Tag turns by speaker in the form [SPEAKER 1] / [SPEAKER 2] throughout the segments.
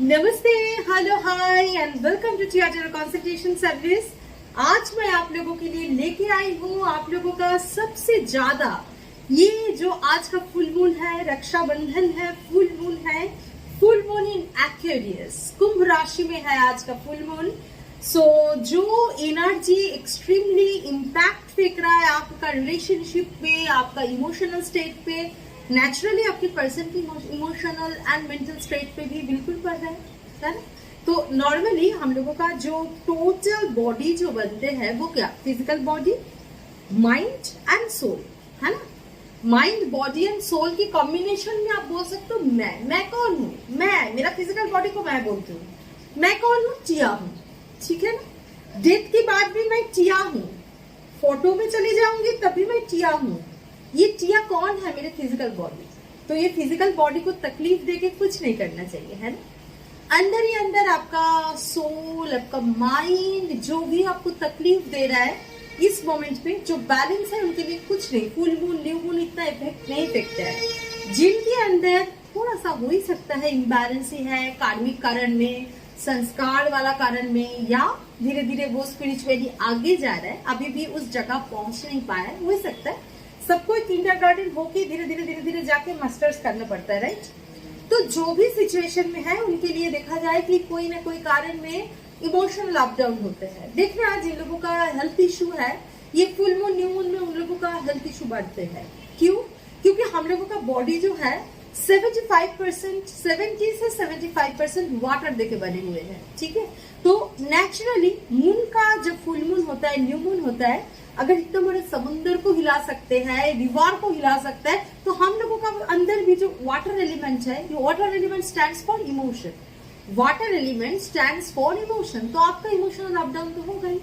[SPEAKER 1] नमस्ते, hello, hi and welcome to Tia general consultation service. आज मैं आप लोगों के लिए लेके आई हूँ आप लोगों का सबसे ज्यादा ये जो आज का फुल मून है, रक्षाबंधन है, फुल मून इन एक्वेरियस, कुंभ राशि में है आज का फुल मून। सो जो एनर्जी एक्सट्रीमली इम्पैक्ट फेंक रहा है आपका रिलेशनशिप पे, आपका इमोशनल स्टेट पे, नेचुरली आपके पर्सन की इमोशनल एंड मेंटल स्टेट पे भी बिल्कुल पड़ रहा है ना। तो नॉर्मली हम लोगों का जो टोटल बॉडी जो बनते हैं वो क्या, physical body, mind and soul, है ना। माइंड, बॉडी एंड सोल की कॉम्बिनेशन में आप बोल सकते हो मैं कौन हूँ, मैं, मेरा फिजिकल बॉडी को मैं बोलती हूँ, मैं कौन हूँ, टिया हूँ, ठीक है ना। डेथ के बाद भी मैं टिया हूँ, फोटो में चली जाऊंगी तभी मैं टिया हूँ। ये टिया कौन है, मेरे फिजिकल बॉडी। तो ये फिजिकल बॉडी को तकलीफ देके कुछ नहीं करना चाहिए, है ना। अंदर ही अंदर आपका सोल, आपका माइंड जो भी आपको तकलीफ दे रहा है इस मोमेंट पे, जो बैलेंस है उनके लिए कुछ नहीं, फुल मून न्यू मून इतना इफेक्ट नहीं फेंकता है। जिनके अंदर थोड़ा सा हो ही सकता है इम्बैलेंस ही है, कार्मिक कारण में, संस्कार वाला कारण में, या धीरे धीरे वो स्पिरिचुअली आगे जा रहा है, अभी भी उस जगह पहुंच नहीं पाया है, हो सकता है। सबको किंडरगार्टन होके धीरे धीरे जाके मास्टर्स करना पड़ता है, राइट। तो जो भी सिचुएशन में है उनके लिए देखा जाए कि कोई ना कोई कारण में इमोशनल अप डाउन होते हैं। देखिए आज जिन लोगों का हेल्थ इशू है, ये फुल मून न्यू मून में उन लोगों का हेल्थ इशू बढ़ते हैं। क्यों? क्योंकि हम लोगों का बॉडी जो है 70 से 75% वाटर देके बने हुए हैं, ठीक है। तो नेचुरली मून का जब फुल मून होता है, न्यू मून होता है, अगर इतना बड़े समुद्र को हिला सकते हैं, रिवर को हिला सकता है, तो हम लोगों का अंदर भी जो वाटर एलिमेंट है, ये water element stands for emotion, water element stands for emotion. तो आपका इमोशनल अप डाउन तो होगा ही।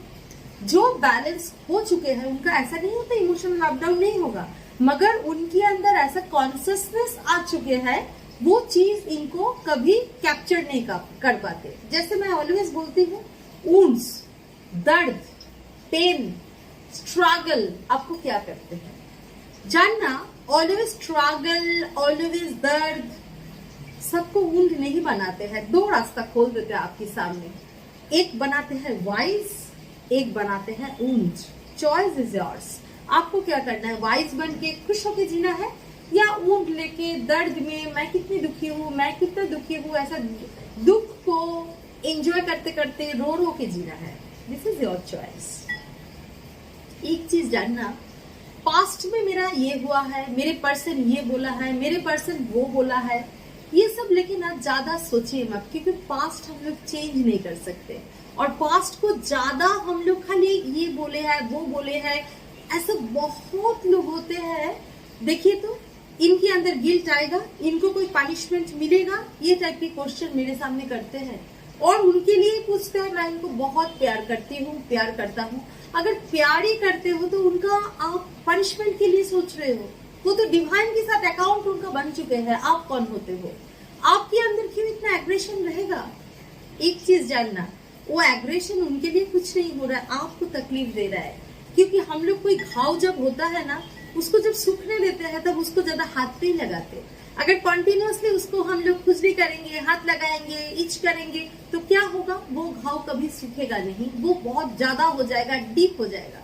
[SPEAKER 1] जो बैलेंस हो चुके हैं उनका ऐसा नहीं होता इमोशनल अप डाउन नहीं होगा, मगर उनके अंदर ऐसा कॉन्सियसनेस आ चुके हैं, वो चीज इनको कभी कैप्चर नहीं कर पाते। जैसे मैं ऑलवेज बोलती हूँ, वुंड्स, दर्द, पेन, स्ट्रगल आपको क्या करते हैं जानना। ऑलवेज स्ट्रगल, ऑलवेज दर्द सबको वुंड नहीं बनाते हैं। दो रास्ता खोल देते हैं आपके सामने, एक बनाते हैं वाइज, एक बनाते हैं वुंड। Choice is yours. आपको क्या करना है, वाइज बन के खुश होके जीना है, या वुंड लेके दर्द में मैं कितनी दुखी हूँ, मैं कितना दुखी हूँ, ऐसा दुख को एंजॉय करते करते रो रो के जीना है। This is your choice. एक चीज जानना, पास्ट में मेरा ये हुआ है, मेरे पर्सन ये बोला है, मेरे पर्सन वो बोला है, ये सब लेकिन आप ज्यादा सोचिए मत, क्योंकि पास्ट हम लोग चेंज नहीं कर सकते। और पास्ट को ज्यादा हम लोग खाली ये बोले हैं, वो बोले हैं, ऐसे बहुत लोग होते हैं। देखिए तो इनके अंदर गिल्ट आएगा, इनको कोई पनिशमेंट मिलेगा, ये टाइप के क्वेश्चन मेरे सामने करते हैं, और उनके लिए पूछते हैं मैं इनको बहुत प्यार करती हूँ, प्यार करता हूँ। अगर प्यार ही करते हो तो उनका आप पनिशमेंट के लिए सोच रहे हो, वो तो डिवाइन के साथ अकाउंट उनका बन चुके हैं। आप कौन होते हो? आपके अंदर क्यों इतना एग्रेशन रहेगा? एक चीज जानना, वो एग्रेशन उनके लिए कुछ नहीं हो रहा है, आपको तकलीफ दे रहा है। क्योंकि हम लोग कोई घाव जब होता है ना, उसको जब सूखने देते हैं तब उसको ज्यादा हाथ नहीं लगाते। अगर कंटिन्यूअसली उसको हम लोग खुजली करेंगे, हाथ लगाएंगे, इच करेंगे, तो क्या होगा, वो घाव कभी सूखेगा नहीं, वो बहुत ज्यादा हो जाएगा, डीप हो जाएगा।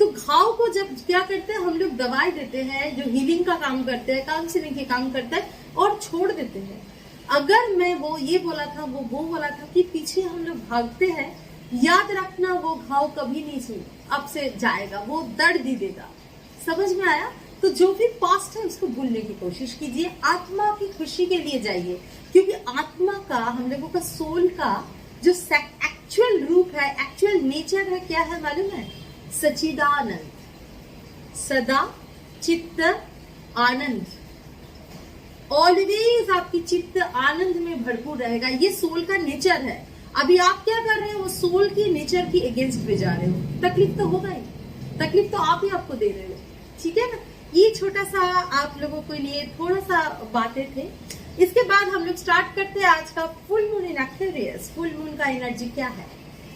[SPEAKER 1] तो घाव को जब क्या करते हैं हम लोग, दवाई देते हैं जो हीलिंग का काम करते हैं, काउंसलिंग के काम करता है, और छोड़ देते हैं। अगर मैं वो ये बोला था, वो बोला था कि पीछे हम लोग भागते हैं, याद रखना वो घाव कभी नहीं अब से जाएगा, वो दर्द ही देगा। समझ में आया? तो जो भी पास्ट है उसको भूलने की कोशिश कीजिए, आत्मा की खुशी के लिए जाइए, क्योंकि आत्मा का, हम लोगों का सोल का जो एक्चुअल रूप है, एक्चुअल नेचर है, क्या है मालूम है? सच्चिदानंद, सदा चित्त आनंद। ऑलवेज आपकी चित्त आनंद में भरपूर रहेगा, ये सोल का नेचर है। अभी आप क्या कर रहे हो, वो सोल की नेचर की अगेंस्ट में जा रहे हो, तकलीफ तो होगा ही, तकलीफ तो आप ही आपको दे रहे हो, ठीक है ना। ये छोटा सा आप लोगों के लिए थोड़ा सा बातें थे। इसके बाद हम लोग स्टार्ट करते हैं आज का full moon in Aquarius. Full moon का एनर्जी क्या है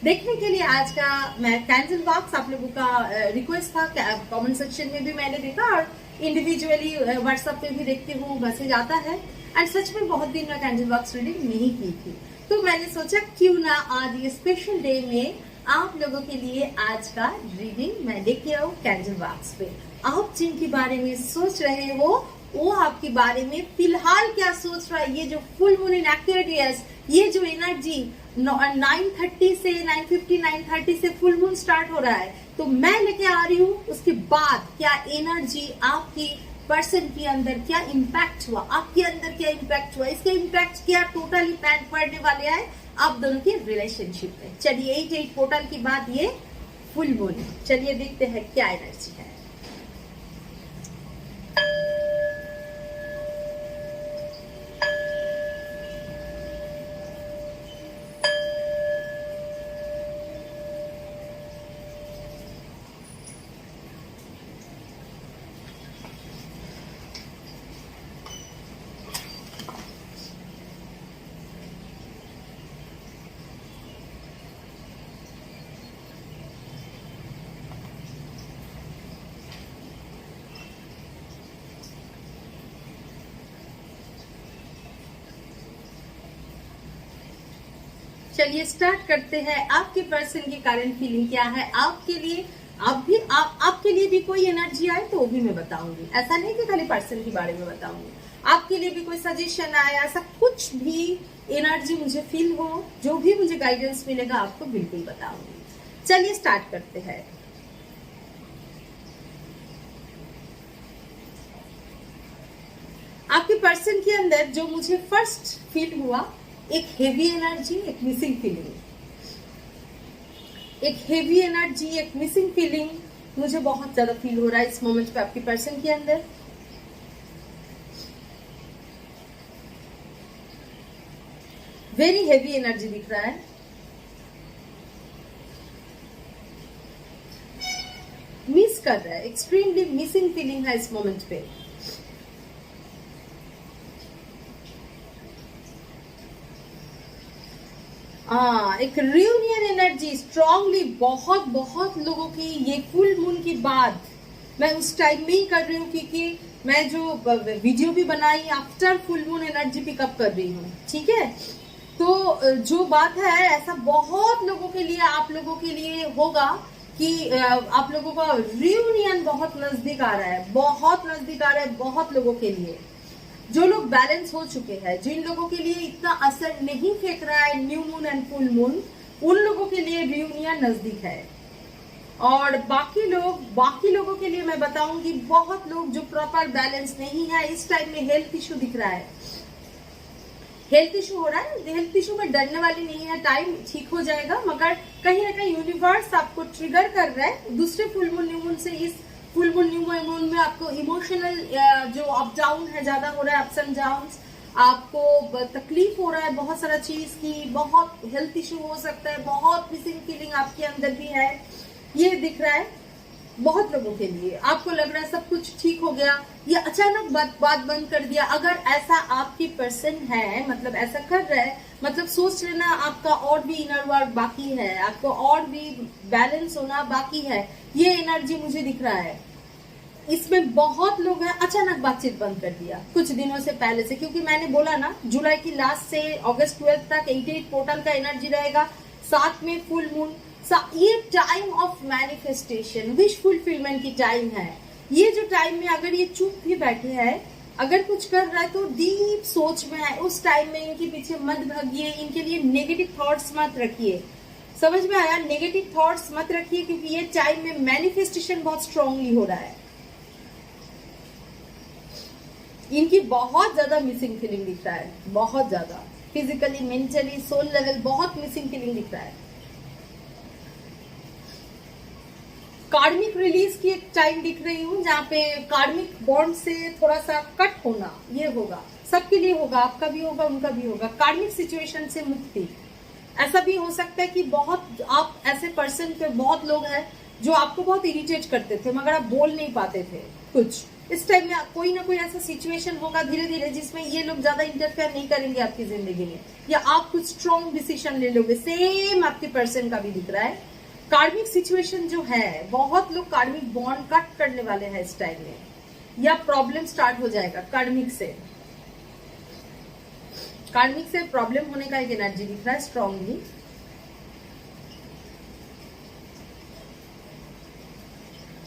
[SPEAKER 1] देखने के लिए आज का मैं कैंडल बॉक्स, आप लोगों का रिक्वेस्ट था, कमेंट सेक्शन में भी मैंने देखा, और इंडिविजुअली व्हाट्सएप पे भी देखती हूँ, मैसेज आता है। एंड सच में बहुत दिन मैं कैंडल बॉक्स रीडिंग नहीं की थी, तो मैंने सोचा क्यों ना आज ये स्पेशल डे में आप लोगों के लिए आज का रीडिंग मैं लेके आऊं कैंडल बॉक्स पे। आप जिनके बारे में सोच रहे हो वो आपके बारे में फिलहाल क्या सोच रहा है। ये जो फुल मून इन एक्वेरियस, ये जो एनर्जी 9:30 से 9:50 9:30 से फुल मून स्टार्ट हो रहा है, तो मैं लेके आ रही हूँ उसके बाद क्या एनर्जी आपकी पर्सन के अंदर क्या इम्पैक्ट हुआ, आपके अंदर क्या इम्पैक्ट हुआ, इसका इम्पैक्ट क्या टोटली पड़ने वाले हैं आप दोनों की रिलेशनशिप में। चलिए 8 पोर्टल के बाद ये फुल मून, चलिए देखते हैं क्या एनर्जी है। चलिए स्टार्ट करते हैं। आपके पर्सन की करंट फीलिंग क्या है आपके लिए। आपके लिए भी कोई एनर्जी आए तो वो भी मैं बताऊंगी। ऐसा नहीं कि खाली पर्सन के बारे में बताऊंगी, आपके लिए भी कोई सजेशन आए, ऐसा कुछ भी एनर्जी मुझे फील हो, जो भी मुझे गाइडेंस मिलेगा आपको बिल्कुल बताऊंगी। चलिए स्टार्ट करते हैं। आपके पर्सन के अंदर जो मुझे फर्स्ट फील हुआ, एक हेवी एनर्जी, एक मिसिंग फीलिंग, एक हेवी एनर्जी, एक मिसिंग फीलिंग मुझे बहुत ज्यादा फील हो रहा है इस मोमेंट पे आपके पर्सन के अंदर। वेरी हेवी एनर्जी दिख रहा है। मिस कर रहा है, एक्सट्रीमली मिसिंग फीलिंग है इस मोमेंट पे। एक रियूनियन एनर्जी स्ट्रांगली बहुत लोगों की ये फुल मून के बाद मैं उस टाइम में ही कर रही हूँ, क्योंकि मैं जो वीडियो भी बनाई after full moon energy pickup कर रही हूँ, ठीक है। तो जो बात है ऐसा बहुत लोगों के लिए, आप लोगों के लिए होगा कि आप लोगों का रियूनियन बहुत नजदीक आ रहा है, बहुत नजदीक आ रहा है बहुत लोगों के लिए। जो लोग बैलेंस हो चुके हैं, जिन लोगों के लिए इतना असर नहीं फेंक रहा है new moon and full moon, उन लोगों के लिए रियूनियन नजदीक है। और बाकी लोगों के लिए मैं बताऊंगी, बहुत लोग जो प्रॉपर बैलेंस नहीं है इस टाइम में, हेल्थ इशू दिख रहा है, हेल्थ इशू हो रहा है। हेल्थ इशू में डरने वाली नहीं है, टाइम ठीक हो जाएगा, मगर कहीं ना कहीं यूनिवर्स आपको ट्रिगर कर रहा है दूसरे फुल मून न्यू मून से। इस फुल मून न्यू मून में आपको इमोशनल जो अप डाउन है ज्यादा हो रहा है, अप्स एंड डाउन्स, आपको तकलीफ हो रहा है बहुत सारा चीज की, बहुत हेल्थ इशू हो सकता है, बहुत मिसिंग फीलिंग आपके अंदर भी है, ये दिख रहा है बहुत लोगों के लिए। आपको लग रहा है सब कुछ ठीक हो गया या अचानक बात बंद कर दिया। अगर ऐसा आपकी पर्सन है, मतलब ऐसा कर रहा है, मतलब सोच लेना आपका और भी इनर वर्क बाकी है, आपको और भी बैलेंस होना बाकी है। ये एनर्जी मुझे दिख रहा है। इसमें बहुत लोग हैं अचानक बातचीत बंद कर दिया कुछ दिनों से पहले से, क्योंकि मैंने बोला ना जुलाई की लास्ट से अगस्त 12 तक 8 पोर्टल का एनर्जी रहेगा, साथ में फुल मून। ये time of manifestation, wish fulfilment की टाइम है। ये जो टाइम में अगर ये चुप भी बैठे हैं, अगर कुछ कर रहा है तो डीप सोच में है, उस टाइम में इनके पीछे मत भागिए, इनके लिए नेगेटिव थॉट्स मत रखिए। समझ में आया? नेगेटिव थॉट्स मत रखिए, क्योंकि ये टाइम में मैनिफेस्टेशन बहुत स्ट्रांगली हो रहा है। इनकी बहुत ज्यादा मिसिंग फीलिंग दिख रहा है, बहुत ज्यादा फिजिकली, मेंटली, सोल लेवल बहुत मिसिंग फीलिंग दिख रहा है। कार्मिक रिलीज की एक टाइम दिख रही हूँ, जहाँ पे कार्मिक बॉन्ड से थोड़ा सा कट होना ये होगा, सबके लिए होगा, आपका भी होगा, उनका भी होगा। कार्मिक सिचुएशन से मुक्ति। ऐसा भी हो सकता है कि बहुत आप ऐसे पर्सन पे, बहुत लोग हैं जो आपको बहुत इरिटेट करते थे मगर आप बोल नहीं पाते थे कुछ। इस टाइम में कोई ना कोई ऐसा सिचुएशन होगा धीरे धीरे जिसमें ये लोग ज्यादा इंटरफेयर नहीं करेंगे आपकी जिंदगी में, या आप कुछ स्ट्रॉन्ग डिसीजन ले लोगे। सेम आपके पर्सन का भी दिख रहा है। कार्मिक सिचुएशन जो है, बहुत लोग कार्मिक बॉन्ड कट करने वाले हैं इस टाइम में, या प्रॉब्लम स्टार्ट हो जाएगा कार्मिक से। कार्मिक से प्रॉब्लम होने का एक एनर्जी दिख रहा है स्ट्रांगली।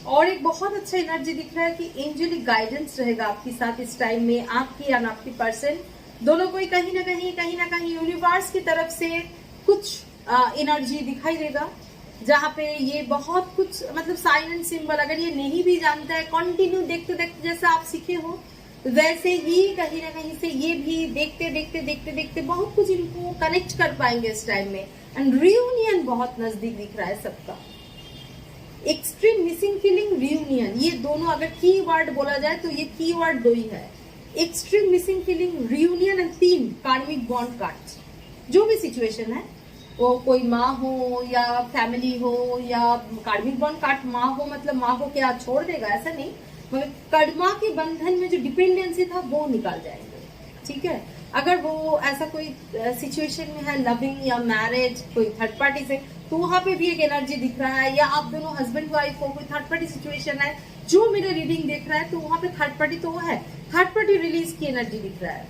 [SPEAKER 1] और एक बहुत अच्छा एनर्जी दिख रहा है कि एंजेलिक गाइडेंस रहेगा आपके साथ इस टाइम में, आपकी या आपकी पर्सन दोनों को कहीं ना कहीं यूनिवर्स की तरफ से कुछ एनर्जी दिखाई देगा, जहाँ पे ये बहुत कुछ मतलब साइन एंड सिंबल, अगर ये नहीं भी जानता है, कंटिन्यू देखते देखते जैसे आप सीखे हो वैसे ही कहीं ना कहीं से ये भी देखते बहुत कुछ इनको कनेक्ट कर पाएंगे इस टाइम में। एंड रियूनियन बहुत नजदीक दिख रहा है सबका। एक्सट्रीम मिसिंग फीलिंग, रियूनियन, ये दोनों अगर की वर्ड बोला जाए तो ये की वर्ड दो ही है, extreme missing feeling, reunion and 3 कार्मिक बॉन्ड कार्ड्स। जो भी सिचुएशन है, वो कोई माँ हो या फैमिली हो या कार्मिक बॉन्ड कार्ड माँ हो, मतलब माँ को क्या छोड़ देगा ऐसा नहीं, मगर कर्मा के बंधन में जो डिपेंडेंसी था वो निकाल जाएंगे, ठीक है। अगर वो ऐसा कोई सिचुएशन में है लविंग या मैरिज कोई थर्ड पार्टी से, तो वहां पे भी एक एनर्जी दिख रहा है, या आप दोनों हस्बैंड वाइफ हो, कोई थर्ड पार्टी सिचुएशन है जो मेरा रीडिंग देख रहा है, तो वहां पे थर्ड पार्टी तो वो है, थर्ड पार्टी रिलीज की एनर्जी दिख रहा है।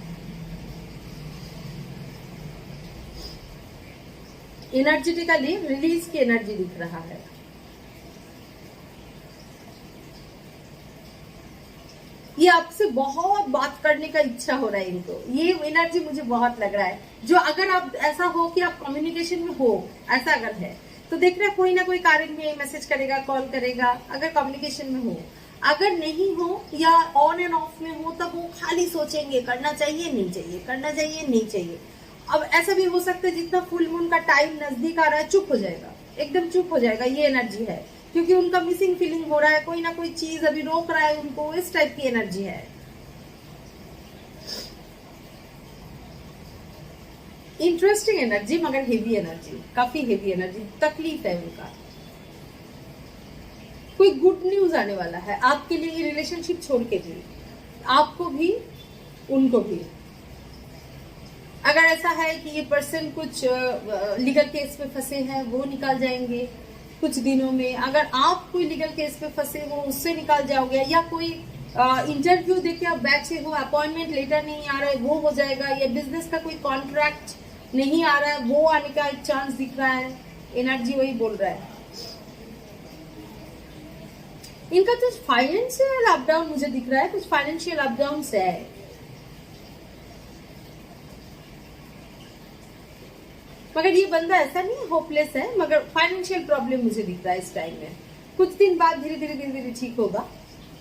[SPEAKER 1] एनर्जेटिकली रिलीज की एनर्जी दिख रहा है। ये आपसे बहुत बात करने का इच्छा हो रहा है इनको, ये एनर्जी मुझे बहुत लग रहा है। जो अगर आप ऐसा हो कि आप कम्युनिकेशन में हो, ऐसा अगर है तो देख रहे कोई ना कोई कारण में मैसेज करेगा, कॉल करेगा, अगर कम्युनिकेशन में हो। अगर नहीं हो या ऑन एंड ऑफ में हो, तब वो खाली सोचेंगे करना चाहिए नहीं चाहिए, करना चाहिए नहीं चाहिए। अब ऐसा भी हो सकता है जितना फुल मून का टाइम नजदीक आ रहा है चुप हो जाएगा, एकदम चुप हो जाएगा, ये एनर्जी है, क्योंकि उनका मिसिंग फीलिंग हो रहा है, कोई ना कोई चीज अभी रोक रहा है उनको, इस टाइप की एनर्जी है। इंटरेस्टिंग एनर्जी मगर हेवी एनर्जी, काफी हेवी एनर्जी, तकलीफ है उनका। कोई गुड न्यूज आने वाला है आपके लिए, ये रिलेशनशिप छोड़ के भी, आपको भी उनको भी। अगर ऐसा है कि ये पर्सन कुछ लीगल केस में फंसे हैं, वो निकाल जाएंगे कुछ दिनों में। अगर आप कोई लीगल केस में फंसे हो, उससे निकाल जाओगे, या कोई इंटरव्यू देके आप बैठे हो, अपॉइंटमेंट लेटर नहीं आ रहा है, वो हो जाएगा, या बिजनेस का कोई कॉन्ट्रैक्ट नहीं आ रहा है, वो आने का एक चांस दिख रहा है। एनर्जी वही बोल रहा है। इनका कुछ फाइनेंशियल अप डाउन मुझे दिख रहा है, कुछ फाइनेंशियल अप डाउन है। मगर ये बंदा ऐसा नहीं होपलेस है, मगर फाइनेंशियल प्रॉब्लम मुझे दिख रहा है इस टाइम में। कुछ दिन बाद धीरे धीरे ठीक होगा,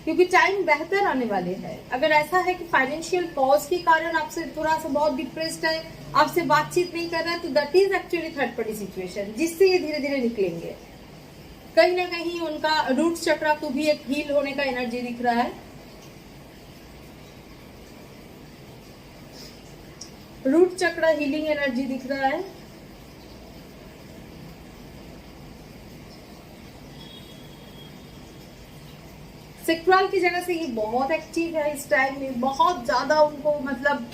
[SPEAKER 1] क्योंकि टाइम बेहतर आने वाले हैं। अगर ऐसा है कि फाइनेंशियल कॉज के कारण आपसे थोड़ा सा बहुत डिप्रेस्ड है, आपसे बातचीत नहीं कर रहा है, तो that is actually third party situation, जिससे ये धीरे धीरे निकलेंगे। कहीं ना कहीं उनका रूट चक्र को भी एक हील होने का एनर्जी दिख रहा है। रूट चक्र हीलिंग एनर्जी दिख रहा है। सेक्सुअल की जगह से ये बहुत एक्टिव है इस टाइम में, बहुत ज्यादा उनको मतलब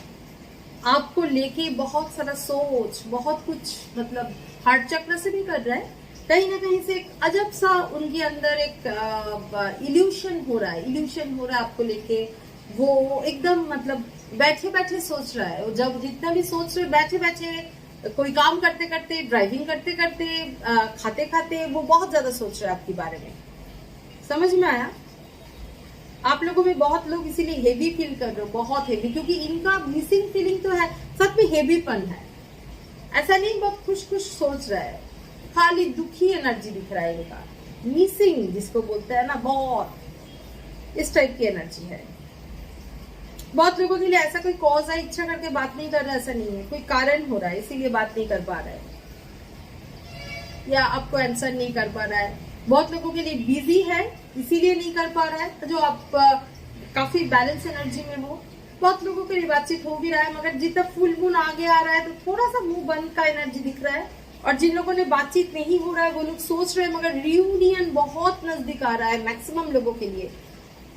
[SPEAKER 1] आपको लेके बहुत सारा सोच, बहुत कुछ मतलब हार्ट चक्र से भी कर रहा है, कहीं ना कहीं से एक अजब सा उनके अंदर एक इल्यूशन हो रहा है आपको लेके। वो एकदम मतलब बैठे बैठे सोच रहा है, जब जितना भी सोच रहे बैठे बैठे, कोई काम करते करते, ड्राइविंग करते करते, खाते खाते, वो बहुत ज्यादा सोच रहा है आपके बारे में। समझ में आया? आप लोगों में बहुत लोग इसीलिए हेवी फील कर रहे हो, बहुत हेवी, क्योंकि इनका मिसिंग फीलिंग तो है, सच में हेवीपन है। ऐसा नहीं बहुत खुश खुश सोच रहा है, खाली दुखी एनर्जी दिख रहा है इनका, मिसिंग जिसको बोलते हैं ना, बहुत इस टाइप की एनर्जी है। बहुत लोगों के लिए ऐसा कोई कॉज है, इच्छा करके बात नहीं कर रहा, ऐसा नहीं है, कोई कारण हो रहा है इसीलिए बात नहीं कर पा रहा है, या आपको आंसर नहीं कर पा रहा है। बहुत लोगों के लिए बिजी है इसीलिए नहीं कर पा रहा है, जो आप काफी बैलेंस एनर्जी में हो। बहुत लोगों के लिए बातचीत हो भी रहा है, मगर जितना फुल मून आगे आ रहा है तो थोड़ा सा मुंह बंद का एनर्जी दिख रहा है। और जिन लोगों ने बातचीत नहीं हो रहा है वो लोग सोच रहे हैं, मगर रियूनियन बहुत नजदीक आ रहा है मैक्सिमम लोगों के लिए।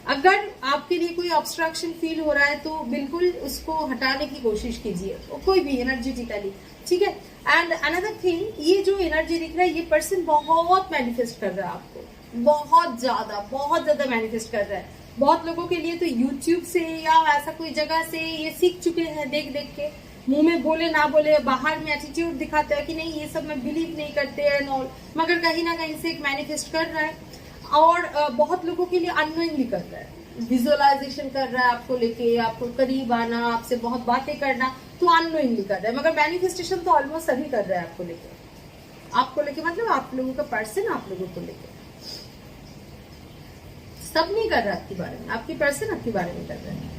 [SPEAKER 1] अगर आपके लिए कोई ऑब्स्ट्रक्शन फील हो रहा है तो बिल्कुल उसको हटाने की कोशिश कीजिए, कोई भी एनर्जेटिकली, ठीक है। एंड अनदर थिंग, ये जो एनर्जी दिख रहा है, ये पर्सन बहुत मैनिफेस्ट कर रहा है आपको, बहुत ज्यादा मैनिफेस्ट कर रहा है। बहुत लोगों के लिए तो यूट्यूब से या ऐसा कोई जगह से ये सीख चुके हैं देख देख के, मुंह में बोले ना बोले, बाहर में एटीट्यूड दिखाते हैं कि नहीं ये सब में बिलीव नहीं करते हैं और, मगर कहीं ना कहीं से एक मैनिफेस्ट कर रहा है। और बहुत लोगों के लिए अननोइंगली कर रहा है, विजुअलाइजेशन कर रहा है आपको लेके, आपको करीब आना, आपसे बहुत बातें करना, तो अननोइंगली कर रहा है। मगर मैनिफेस्टेशन तो ऑलमोस्ट सभी कर रहे हैं आपको लेके मतलब आप लोगों का पर्सन आप लोगों को लेके, सब नहीं कर रहा आपके बारे में, आपकी पर्सन आपके बारे में कर रहा है।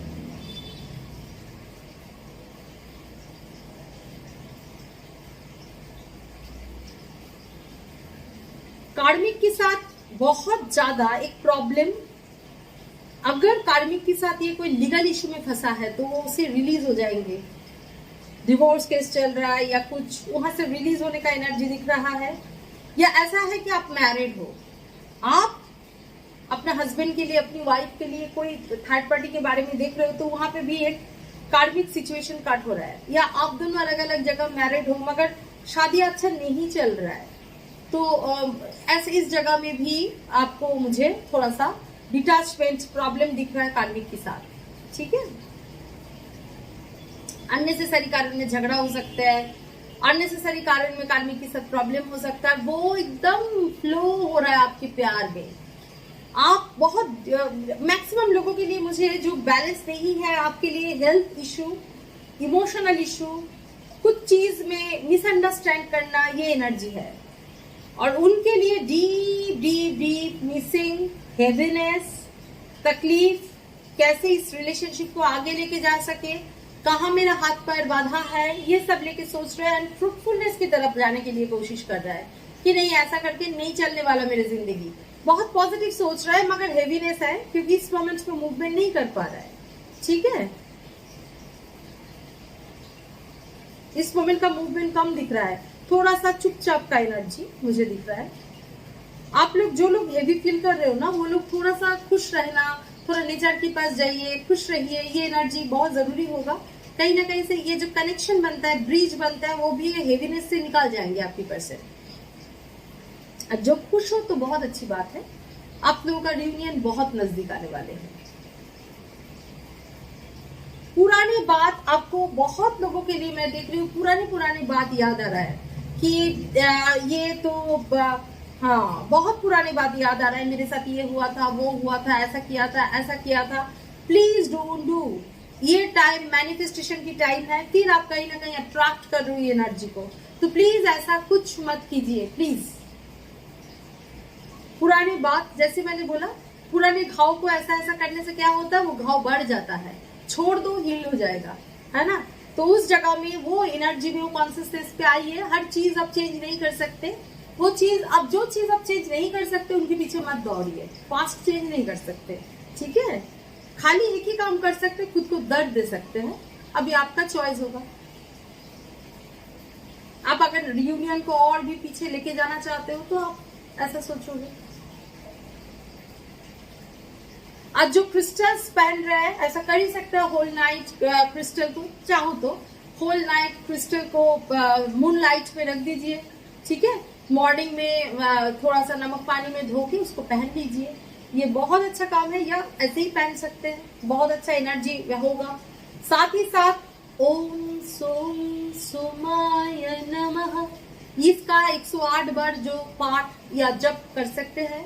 [SPEAKER 1] कार्मिक के साथ बहुत ज्यादा एक प्रॉब्लम, अगर कार्मिक के साथ ये कोई लीगल इशू में फंसा है तो वो उसे रिलीज हो जाएंगे। डिवोर्स केस चल रहा है या कुछ, वहां से रिलीज होने का एनर्जी दिख रहा है। या ऐसा है कि आप मैरिड हो, आप अपने हस्बैंड के लिए, अपनी वाइफ के लिए कोई थर्ड पार्टी के बारे में देख रहे हो, तो वहां पे भी एक कार्मिक सिचुएशन कट हो रहा है। या आप दोनों अलग अलग जगह मैरिड हो मगर शादी अच्छा नहीं चल रहा है, तो ऐसे इस जगह में भी आपको मुझे थोड़ा सा डिटैचमेंट प्रॉब्लम दिख रहा है कार्मिक के साथ, ठीक है। अननेसेसरी कारण में झगड़ा हो सकता है, अननेसेसरी कारण में कार्मिक के साथ प्रॉब्लम हो सकता है, वो एकदम फ्लो हो रहा है आपके प्यार में। आप बहुत मैक्सिमम लोगों के लिए मुझे जो बैलेंस नहीं है, आपके लिए हेल्थ इशू, इमोशनल इशू, कुछ चीज में मिसअंडरस्टैंड करना, ये एनर्जी है। और उनके लिए deep deep deep missing, heaviness, तकलीफ, कैसे इस रिलेशनशिप को आगे लेके जा सके, कहाँ मेरा हाथ पैर बांधा है, ये सब लेके सोच रहे हैं। एंड फ्रूटफुलनेस की तरफ जाने के लिए कोशिश कर रहा है कि नहीं ऐसा करके नहीं चलने वाला मेरी जिंदगी, बहुत पॉजिटिव सोच रहा है मगर हेवीनेस है क्योंकि इस मोमेंट में मूवमेंट नहीं कर पा रहा है, ठीक है। इस मोमेंट का मूवमेंट कम दिख रहा है, थोड़ा सा चुपचाप का एनर्जी मुझे दिख रहा है। आप लोग जो लोग हेवी फील कर रहे हो ना, वो लोग थोड़ा सा खुश रहना, थोड़ा नेचर के पास जाइए, खुश रहिए, ये एनर्जी बहुत जरूरी होगा। कहीं ना कहीं से ये जो कनेक्शन बनता है, ब्रिज बनता है, वो भी हेवीनेस से निकाल जाएंगे आपकी पर्सन। जो खुश हो तो बहुत अच्छी बात है, आप लोगों का रियूनियन बहुत नजदीक आने वाले हैं। पुरानी बात आपको, बहुत लोगों के लिए मैं देख रही हूँ पुरानी बात याद आ रहा है कि ये तो हाँ बहुत पुरानी बात याद आ रहा है, मेरे साथ ये हुआ था, वो हुआ था, ऐसा किया था, ऐसा किया था। प्लीज डोंट डू, ये टाइम मैनिफेस्टेशन की टाइम है, फिर आप कहीं ना कहीं अट्रैक्ट कर रहे हो ये एनर्जी को, तो प्लीज ऐसा कुछ मत कीजिए प्लीज। पुरानी बात, जैसे मैंने बोला, पुराने घाव को ऐसा ऐसा करने से क्या होता है, वो घाव बढ़ जाता है, छोड़ दो हील हो जाएगा, है ना। तो उस जगह में वो एनर्जी में, वो कॉन्सियसनेस पे आइए। हर चीज आप चेंज नहीं कर सकते, वो चीज अब जो चीज आप चेंज नहीं कर सकते उनके पीछे मत दौड़िए, पास्ट चेंज नहीं कर सकते, ठीक है। खाली एक ही काम कर सकते, खुद को दर्द दे सकते हैं, अभी आपका चॉइस होगा। आप अगर रियूनियन को और भी पीछे लेके जाना चाहते हो तो आप ऐसा सोचोगे। आज जो क्रिस्टल्स पहन रहे हैं, ऐसा कर ही सकते हैं, होल नाइट क्रिस्टल को, चाहो तो होल नाइट क्रिस्टल को मून लाइट पे रख दीजिए, ठीक है। मॉर्निंग में थोड़ा सा नमक पानी में धो के उसको पहन लीजिए, ये बहुत अच्छा काम है। या ऐसे ही पहन सकते हैं, बहुत अच्छा एनर्जी होगा। साथ ही साथ ओम सोम सोमाय नमः, इसका 108 बार जो पाठ या जप कर सकते हैं।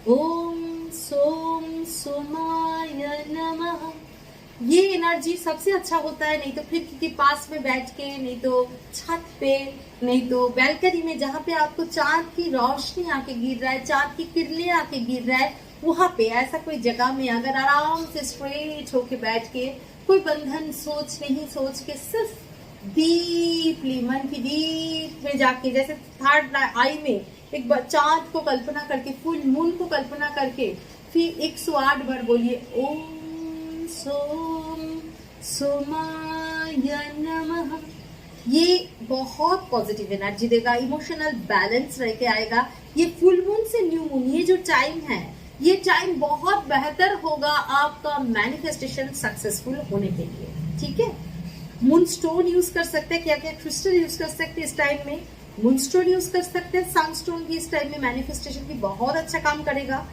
[SPEAKER 1] ओम सोम सोमाय नमः, ये एनर्जी सबसे अच्छा होता है। नहीं तो फिर किसी पास में बैठ के, नहीं तो छत पे, नहीं तो बैल्कनी में, जहाँ पे आपको चांद की रोशनी आके गिर रहा है, चांद की किरणें आके गिर रहा है, वहां पे ऐसा कोई जगह में अगर आराम से स्ट्रेट होके बैठ के, कोई बंधन सोच नहीं सोच के, सिर्फ डीपली मन की डीप में जाके, जैसे थर्ड आई में एक बार चांद को कल्पना करके, फुल मून को कल्पना करके, फिर 108 बार बोलिए ओम सोम सोमाय नमः। ये बहुत पॉजिटिव एनर्जी देगा, इमोशनल बैलेंस रह के आएगा। ये फुल मून से न्यू मून, ये जो टाइम है, ये टाइम बहुत बेहतर होगा आपका मैनिफेस्टेशन सक्सेसफुल होने के लिए, ठीक है। मून स्टोन यूज कर सकते हैं, क्या क्या क्रिस्टल यूज कर सकते हैं इस टाइम में, मून स्टोन यूज कर सकते हैं, सनस्टोन भी इस टाइम में मैनिफेस्टेशन की बहुत अच्छा काम करेगा।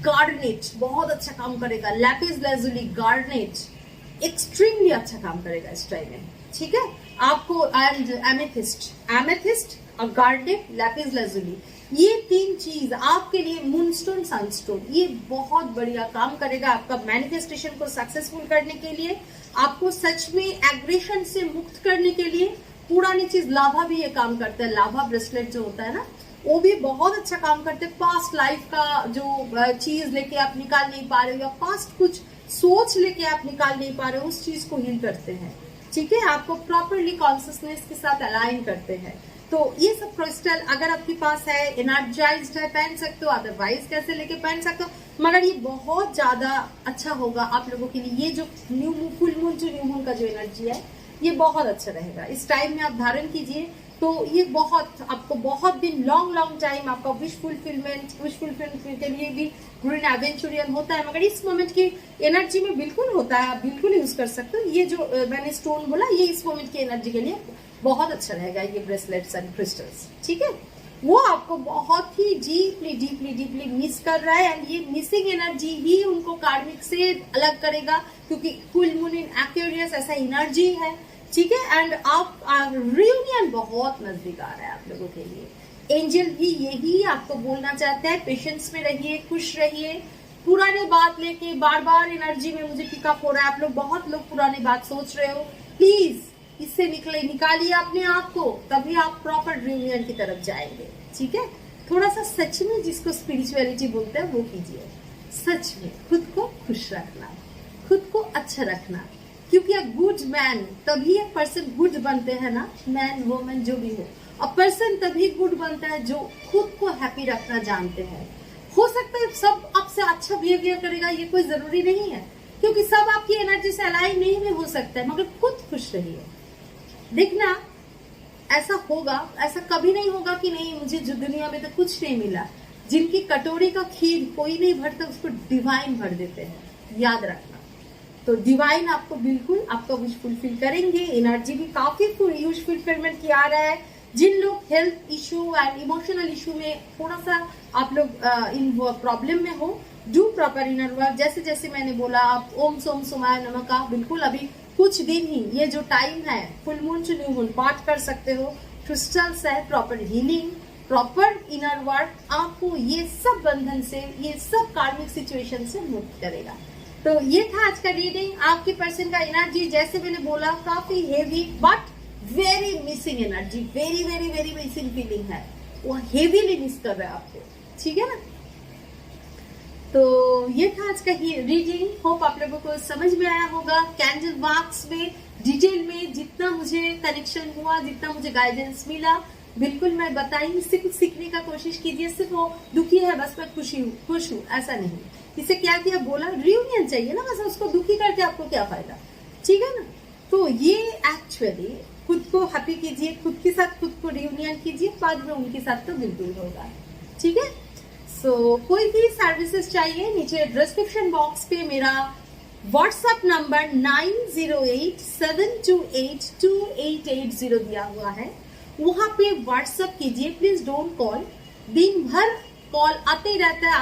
[SPEAKER 1] गार्नेट बहुत अच्छा काम करेगा, लैपिस लाजुली गार्नेट एक्सट्रीमली अच्छा काम करेगा इस टाइम में, ठीक है। आपको एंड एमेथिस्ट और गार्नेट, लैपिस लाजुली, ये 3 चीज आपके लिए, मूनस्टोन, सनस्टोन, ये बहुत बढ़िया काम करेगा आपका मैनिफेस्टेशन को सक्सेसफुल करने के लिए, आपको सच में एग्रेशन से मुक्त करने के लिए। पुरानी चीज लाभा भी ये काम करता है, लाभा ब्रेसलेट जो होता है ना, वो भी बहुत अच्छा काम करते हैं। पास्ट लाइफ का जो चीज लेके आप निकाल नहीं पा रहे हो, या पास्ट कुछ सोच लेके आप निकाल नहीं पा रहे हो, उस चीज को हील करते हैं। ठीक है, आपको प्रॉपरली कॉन्शियसनेस के साथ अलाइन करते हैं। तो ये सब क्रिस्टल अगर आपके पास है, एनर्जाइज्ड है, पहन सकते हो, अदरवाइज कैसे लेके पहन सकते हो, मगर ये बहुत ज्यादा अच्छा होगा आप लोगों के लिए। ये जो फुल मून का जो एनर्जी है, ये बहुत अच्छा रहेगा। इस टाइम में आप धारण कीजिए तो ये बहुत आपको बहुत दिन लॉन्ग टाइम आपका विश फुलफिलमेंट के लिए भी ग्रीन एवेंचुरियन होता है, मगर इस मोमेंट की एनर्जी में बिल्कुल होता है, आप बिल्कुल यूज कर सकते हो। ये जो मैंने स्टोन बोला, ये इस मोमेंट की एनर्जी के लिए बहुत अच्छा रहेगा, ये ब्रेसलेट्स एंड क्रिस्टल्स। ठीक है, वो आपको बहुत ही डीपली मिस कर रहा है, एंड ये मिसिंग एनर्जी ही उनको कार्मिक से अलग करेगा, क्योंकि फुल मून इन एक्वेरियस ऐसा एनर्जी है। ठीक है, एंड आप रियूनियन बहुत नजदीक आ रहा है आप लोगों के लिए। एंजल भी यही आपको बोलना चाहता है, पेशेंस में रहिए, खुश रहिए। पुरानी बात लेके बार एनर्जी में मुझे पिकअप हो रहा है, आप लोग बहुत लोग पुरानी बात सोच रहे हो, प्लीज इससे निकालिए अपने आप को, तभी आप प्रॉपर रियूनियन की तरफ जाएंगे। ठीक है, थोड़ा सा सच में जिसको स्पिरिचुअलिटी बोलते हैं वो कीजिए। सच में खुद को खुश रखना, खुद को अच्छा रखना, क्योंकि एक गुड मैन, तभी एक पर्सन गुड बनते हैं ना, मैन वुमन जो भी हो, और पर्सन तभी गुड बनता है जो खुद को हैप्पी रखना जानते हैं। हो सकता है सब आपसे अच्छा बिहेवियर करेगा, ये कोई जरूरी नहीं है, क्योंकि सब आपकी एनर्जी से अलाइन नहीं भी हो सकता है, मगर खुद खुश रहिए। देखना ऐसा होगा, ऐसा कभी नहीं होगा कि नहीं मुझे जो दुनिया में तो कुछ नहीं मिला। जिनकी कटोरी का खीर कोई नहीं भरता, उसको डिवाइन भर देते हैं, याद रखना। तो डिवाइन आपको बिल्कुल आपका विश फुलफिल करेंगे। एनर्जी भी काफी विश फुलफिलमेंट की आ रहा है। जिन लोग health issue and emotional issue में थोड़ा सा आप लोग इन प्रॉब्लम में हो, डू प्रॉपर इनर वर्क। जैसे जैसे मैंने बोला, आप ओम सोम सोमाय नमः का बिल्कुल अभी कुछ दिन ही, ये जो टाइम है full moon to new moon, पाठ कर सकते हो। क्रिस्टल्स है, proper healing, proper inner work आपको ये सब बंधन से, ये सब कार्मिक सिचुएशन से मुक्त करेगा। तो ये था आज का रीडिंग। आपके पर्सन का एनर्जी जैसे मैंने बोला काफी heavy but very missing energy, very missing feeling है, वो हेवीली मिस कर रहा है आपको। ठीक है ना, तो ये था आज का रीडिंग। होप आप लोगों को समझ में आया होगा। कैंडल मार्क्स में डिटेल में जितना मुझे कनेक्शन हुआ, जितना मुझे गाइडेंस मिला, बिल्कुल मैं बताई। इससे कुछ सीखने का कोशिश कीजिए। सिर्फ वो दुखी है बस मैं खुश हूँ ऐसा नहीं। इसे क्या किया, बोला रियूनियन चाहिए ना, बस उसको दुखी करके आपको क्या फायदा। ठीक है ना, तो ये एक्चुअली खुद को हैप्पी कीजिए, खुद के साथ खुद को रियूनियन कीजिए, बाद में उनके साथ तो बिल्कुल होगा। ठीक है, सो कोई भी सर्विसेज चाहिए, नीचे डिस्क्रिप्शन बॉक्स पे मेरा व्हाट्सएप नंबर 9087282880 दिया हुआ है, वहां पे व्हाट्सएप कीजिए। Please don't call. दिन भर कॉल आते ही रहता है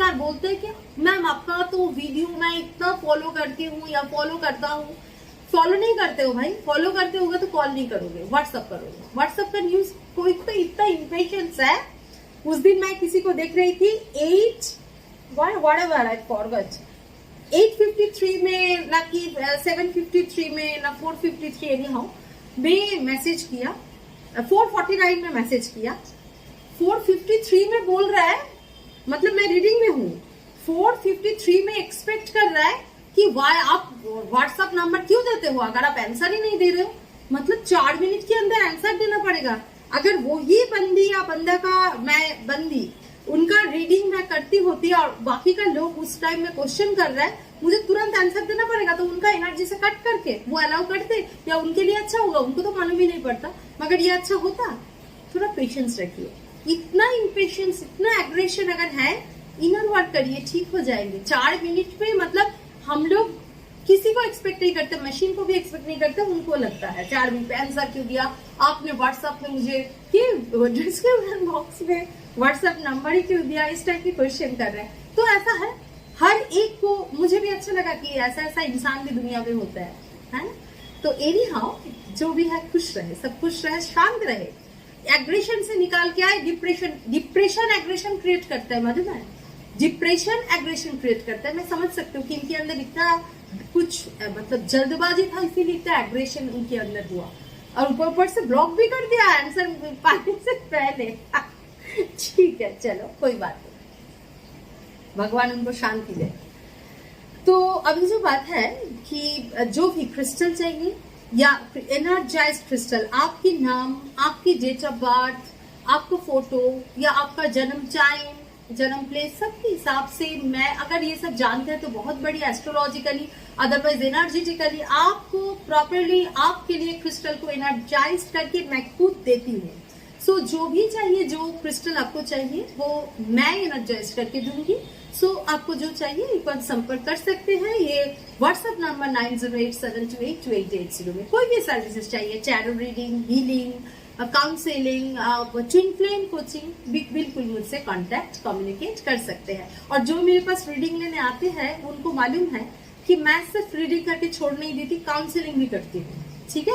[SPEAKER 1] और बोलते हैं कि मैम आपका तो वीडियो मैं इतना फॉलो करती हूँ या फॉलो करता हूँ। फॉलो नहीं करते हो भाई, फॉलो करते होगे तो कॉल नहीं करोगे, व्हाट्सएप करोगे। व्हाट्सएप का न्यूज कोई इतना इम्पेशंस है। उस दिन मैं किसी को देख रही थी 853 में ना कि 753 में ना 453 एनी हाउ में मैसेज किया, 449 में मैसेज किया, 453 में बोल रहा है, मतलब मैं रीडिंग में हूँ, 453 में एक्सपेक्ट कर रहा है कि वाई आप व्हाट्सएप नंबर क्यों देते हो अगर आप आंसर ही नहीं दे रहे हो। मतलब 4 मिनट के अंदर आंसर देना पड़ेगा। अगर वो ही बंदी या बंदा का, मैं बंदी उनका रीडिंग मैं करती होती और बाकी का लोग उस टाइम में क्वेश्चन कर रहा है, मुझे तुरंत आंसर देना पड़ेगा, तो उनका एनर्जी से कट करके वो अलाउ करते या उनके लिए अच्छा होगा, उनको तो मालूम ही नहीं पड़ता, मगर ये अच्छा होता। थोड़ा पेशेंस रखिए। इतना इम्पेशेंस, इतना एग्रेशन अगर है, इनर वर्क करिए, ठीक हो जाएंगे 4 मिनट में। मतलब हम लोग किसी को एक्सपेक्ट नहीं करते, मशीन को भी एक्सपेक्ट नहीं करते, उनको लगता है 4 मिनट पे आंसर क्यों दिया आपने, व्हाट्सएप में मुझे डिस्क्रिप्शन बॉक्स में व्हाट्सएप नंबर ही क्यों दिया, इस टाइप की क्वेश्चन कर रहे हैं। तो ऐसा है, हर एक को, मुझे भी अच्छा लगा कि ऐसा इंसान भी दुनिया में होता है ना। तो एनी हाउ जो भी है खुश रहे, सब खुश रहे, शांत रहे। एग्रेशन से निकाल के आए डिप्रेशन एग्रेशन क्रिएट करता है मधुमेह, डिप्रेशन एग्रेशन क्रिएट करता है। मैं समझ सकती हूँ कि इनके अंदर इतना कुछ मतलब जल्दबाजी था, इसीलिए इतना एग्रेशन उनके अंदर हुआ, और ऊपर से ब्लॉक भी कर दिया आंसर पाने से पहले। ठीक है, चलो कोई बात नहीं, भगवान उनको शांति दे। तो अभी जो बात है कि जो भी क्रिस्टल चाहिए या एनर्जाइज क्रिस्टल, आपकी नाम, आपकी डेट ऑफ बर्थ, आपका फोटो या आपका जन्म टाइम, जन्म प्लेस, सबके हिसाब से मैं अगर ये सब जानते हैं तो बहुत बड़ी एस्ट्रोलॉजिकली, अदरवाइज एनर्जेटिकली आपको प्रॉपरली आपके लिए क्रिस्टल को एनर्जाइज करके मैं खुद देती हूँ। सो जो भी चाहिए, जो क्रिस्टल आपको चाहिए वो मैं एनर्जाइज करके दूंगी। सो आपको जो चाहिए एक बार संपर्क कर सकते हैं। ये व्हाट्सएप नंबर 9087282880 में कोई भी सर्विसेज चाहिए, tarot reading, healing, counselling, twin flame coaching, बिल्कुल मुझसे कांटेक्ट कम्युनिकेट कर सकते हैं। और जो मेरे पास रीडिंग लेने आते हैं उनको मालूम है कि मैं सिर्फ रीडिंग करके छोड़ नहीं देती, काउंसलिंग भी करती हूँ। ठीक है,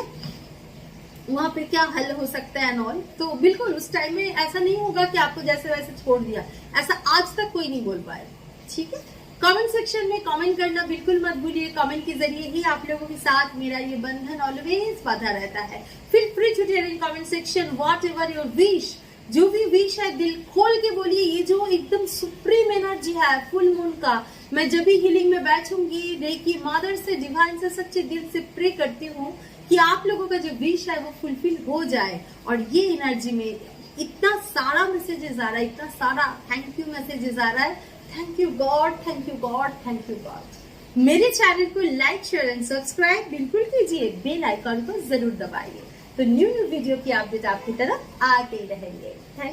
[SPEAKER 1] वहां पे क्या हल हो सकता है एंड ऑल, तो बिल्कुल उस टाइम में ऐसा नहीं होगा कि आपको जैसे वैसे छोड़ दिया, ऐसा आज तक कोई नहीं बोल पाया। ठीक है, कमेंट सेक्शन में कमेंट करना बिल्कुल मत भूलिए, कमेंट के जरिए ही आप लोगों के साथ मेरा ये बंधन ऑलवेज बांधा रहता है। Feel free to tell in comment section whatever your wish, जो भी विश है दिल खोल के बोलिए। ये जो एकदम सुप्रीम एनर्जी है फुल मून का, मैं जब भी हीलिंग में बैठूंगी रेकी मदर से, डिवाइन से सच्चे दिल से प्रे करती हूँ कि आप लोगों का जो विश है वो फुलफिल हो जाए। और ये एनर्जी में इतना सारा मैसेजेस आ रहा है, इतना सारा थैंक यू मैसेजेस आ रहा है। Thank you God, thank you God, thank you God. मेरे चैनल को लाइक, शेयर एंड सब्सक्राइब बिल्कुल कीजिए, बेल आइकॉन को जरूर दबाइए, तो न्यू वीडियो की अपडेट आपकी तरफ आते रहेंगे। थैंक